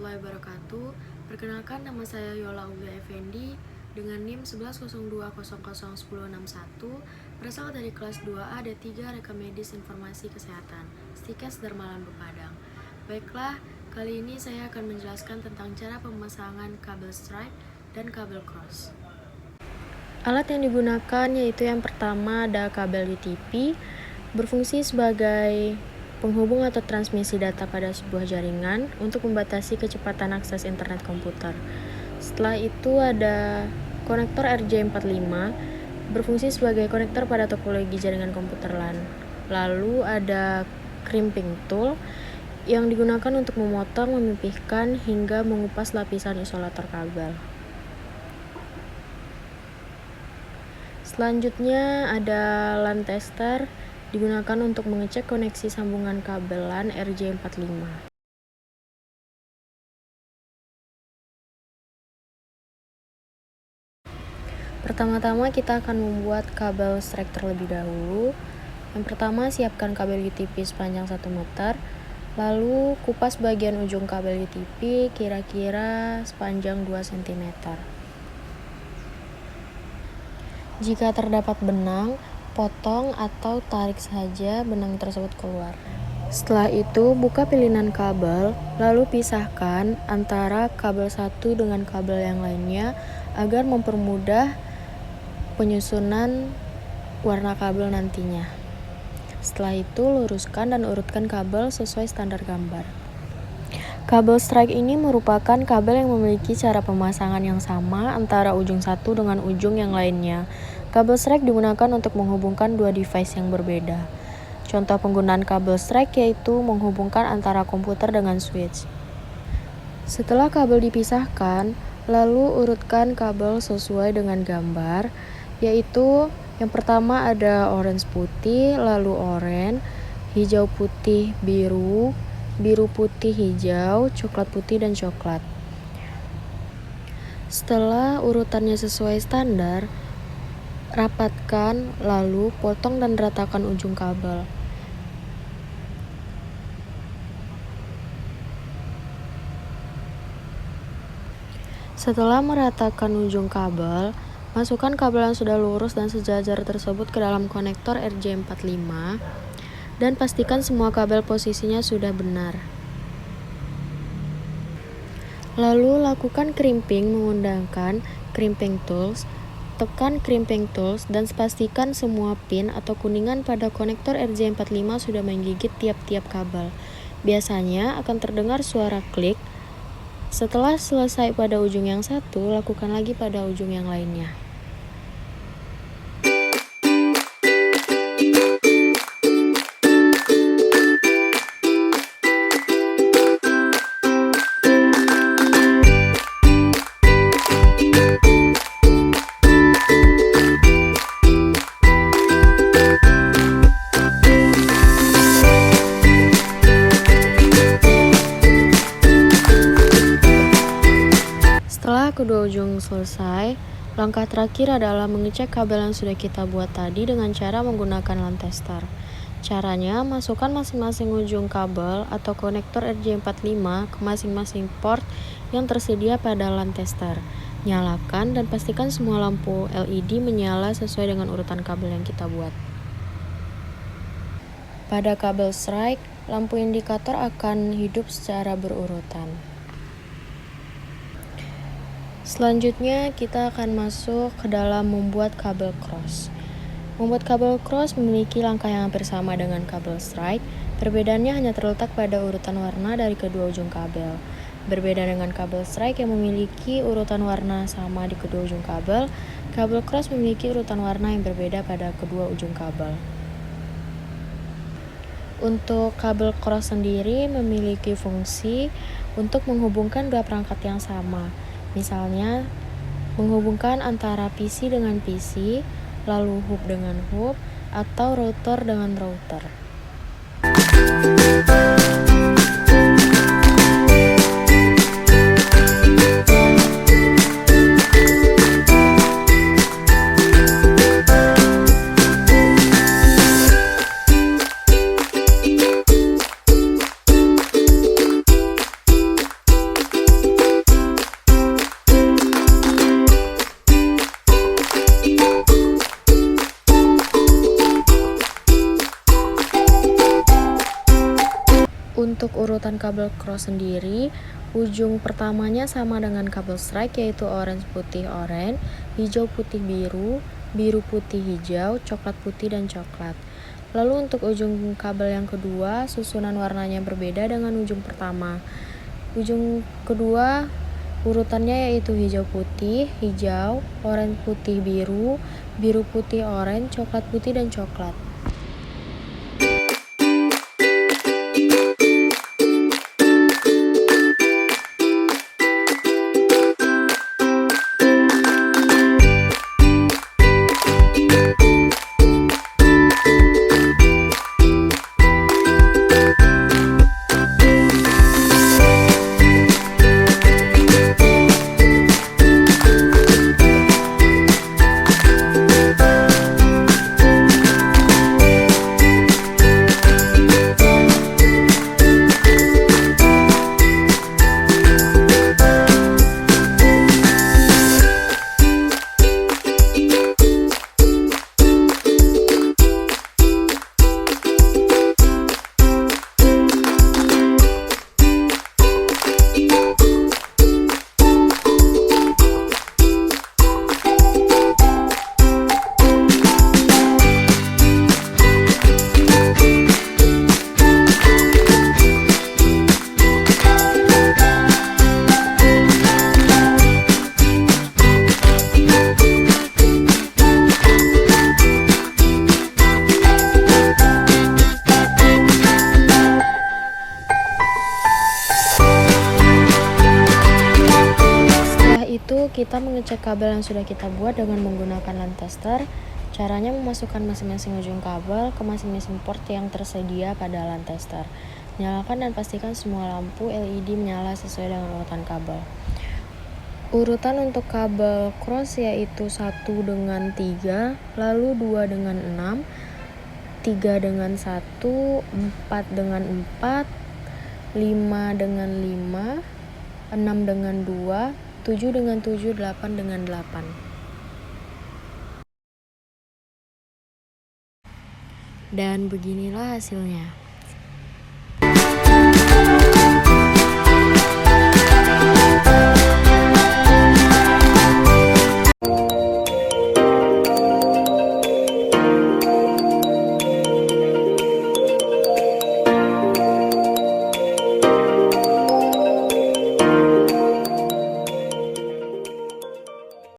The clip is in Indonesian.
warahmatullahi wabarakatuh. Perkenalkan, nama saya Yola Uga Effendi dengan NIM 1102001061, berasal dari kelas 2A D3 Rekam Medis Informasi Kesehatan, Stikes Darmalan Bepadang. Baiklah, kali ini saya akan menjelaskan tentang cara pemasangan kabel stripe dan kabel cross. Alat yang digunakan yaitu yang pertama ada kabel UTP, berfungsi sebagai penghubung atau transmisi data pada sebuah jaringan untuk membatasi kecepatan akses internet komputer. Setelah itu ada konektor RJ45, berfungsi sebagai konektor pada topologi jaringan komputer LAN. Lalu ada crimping tool yang digunakan untuk memotong, memipihkan, hingga mengupas lapisan isolator kabel. Selanjutnya ada LAN tester, digunakan untuk mengecek koneksi sambungan kabel LAN RJ45. Pertama-tama kita akan membuat kabel strike terlebih dahulu. Yang pertama, siapkan kabel UTP sepanjang 1 meter, lalu kupas bagian ujung kabel UTP kira-kira sepanjang 2 cm. Jika terdapat benang, potong atau tarik saja benang tersebut keluar. Setelah itu, buka pilihan kabel, lalu pisahkan antara kabel satu dengan kabel yang lainnya agar mempermudah penyusunan warna kabel nantinya. Setelah itu, luruskan dan urutkan kabel sesuai standar gambar. Kabel strike ini merupakan kabel yang memiliki cara pemasangan yang sama antara ujung satu dengan ujung yang lainnya. Kabel strike digunakan untuk menghubungkan dua device yang berbeda. Contoh penggunaan kabel strike yaitu menghubungkan antara komputer dengan switch. Setelah kabel dipisahkan, lalu urutkan kabel sesuai dengan gambar, yaitu yang pertama ada orange putih, lalu oranye, hijau putih biru, biru putih hijau, coklat putih dan coklat. Setelah urutannya sesuai standar, rapatkan, lalu potong dan ratakan ujung kabel. Setelah meratakan ujung kabel, masukkan kabel yang sudah lurus dan sejajar tersebut ke dalam konektor RJ45 dan pastikan semua kabel posisinya sudah benar. Lalu lakukan crimping menggunakan crimping tools. Tekan crimping tools dan pastikan semua pin atau kuningan pada konektor RJ45 sudah menggigit tiap-tiap kabel. Biasanya akan terdengar suara klik. Setelah selesai pada ujung yang satu, lakukan lagi pada ujung yang lainnya. Setelah kedua ujung selesai, langkah terakhir adalah mengecek kabel yang sudah kita buat tadi dengan cara menggunakan LAN tester. Caranya, masukkan masing-masing ujung kabel atau konektor RJ45 ke masing-masing port yang tersedia pada LAN tester. Nyalakan dan pastikan semua lampu LED menyala sesuai dengan urutan kabel yang kita buat. Pada kabel strike, lampu indikator akan hidup secara berurutan. Selanjutnya, kita akan masuk ke dalam membuat kabel cross. Membuat kabel cross memiliki langkah yang hampir sama dengan kabel strike. Perbedaannya hanya terletak pada urutan warna dari kedua ujung kabel. Berbeda dengan kabel strike yang memiliki urutan warna sama di kedua ujung kabel, kabel cross memiliki urutan warna yang berbeda pada kedua ujung kabel. Untuk kabel cross sendiri memiliki fungsi untuk menghubungkan dua perangkat yang sama. Misalnya, menghubungkan antara PC dengan PC, lalu hub dengan hub, atau router dengan router. Untuk urutan kabel cross sendiri, ujung pertamanya sama dengan kabel strike, yaitu orange putih orange, hijau putih biru, biru putih hijau, coklat putih dan coklat. Lalu untuk ujung kabel yang kedua, susunan warnanya berbeda dengan ujung pertama. Ujung kedua urutannya yaitu hijau putih, hijau, orange putih biru, biru putih orange, coklat putih dan coklat. Itu kita mengecek kabel yang sudah kita buat dengan menggunakan LAN tester. Caranya memasukkan masing-masing ujung kabel ke masing-masing port yang tersedia pada LAN tester. Nyalakan dan pastikan semua lampu LED menyala sesuai dengan urutan kabel. Urutan untuk kabel cross yaitu 1 dengan 3, lalu 2 dengan 6, 3 dengan 1, 4 dengan 4, 5 dengan 5, 6 dengan 2, 7 dengan 7, 8 dengan 8. Dan beginilah hasilnya.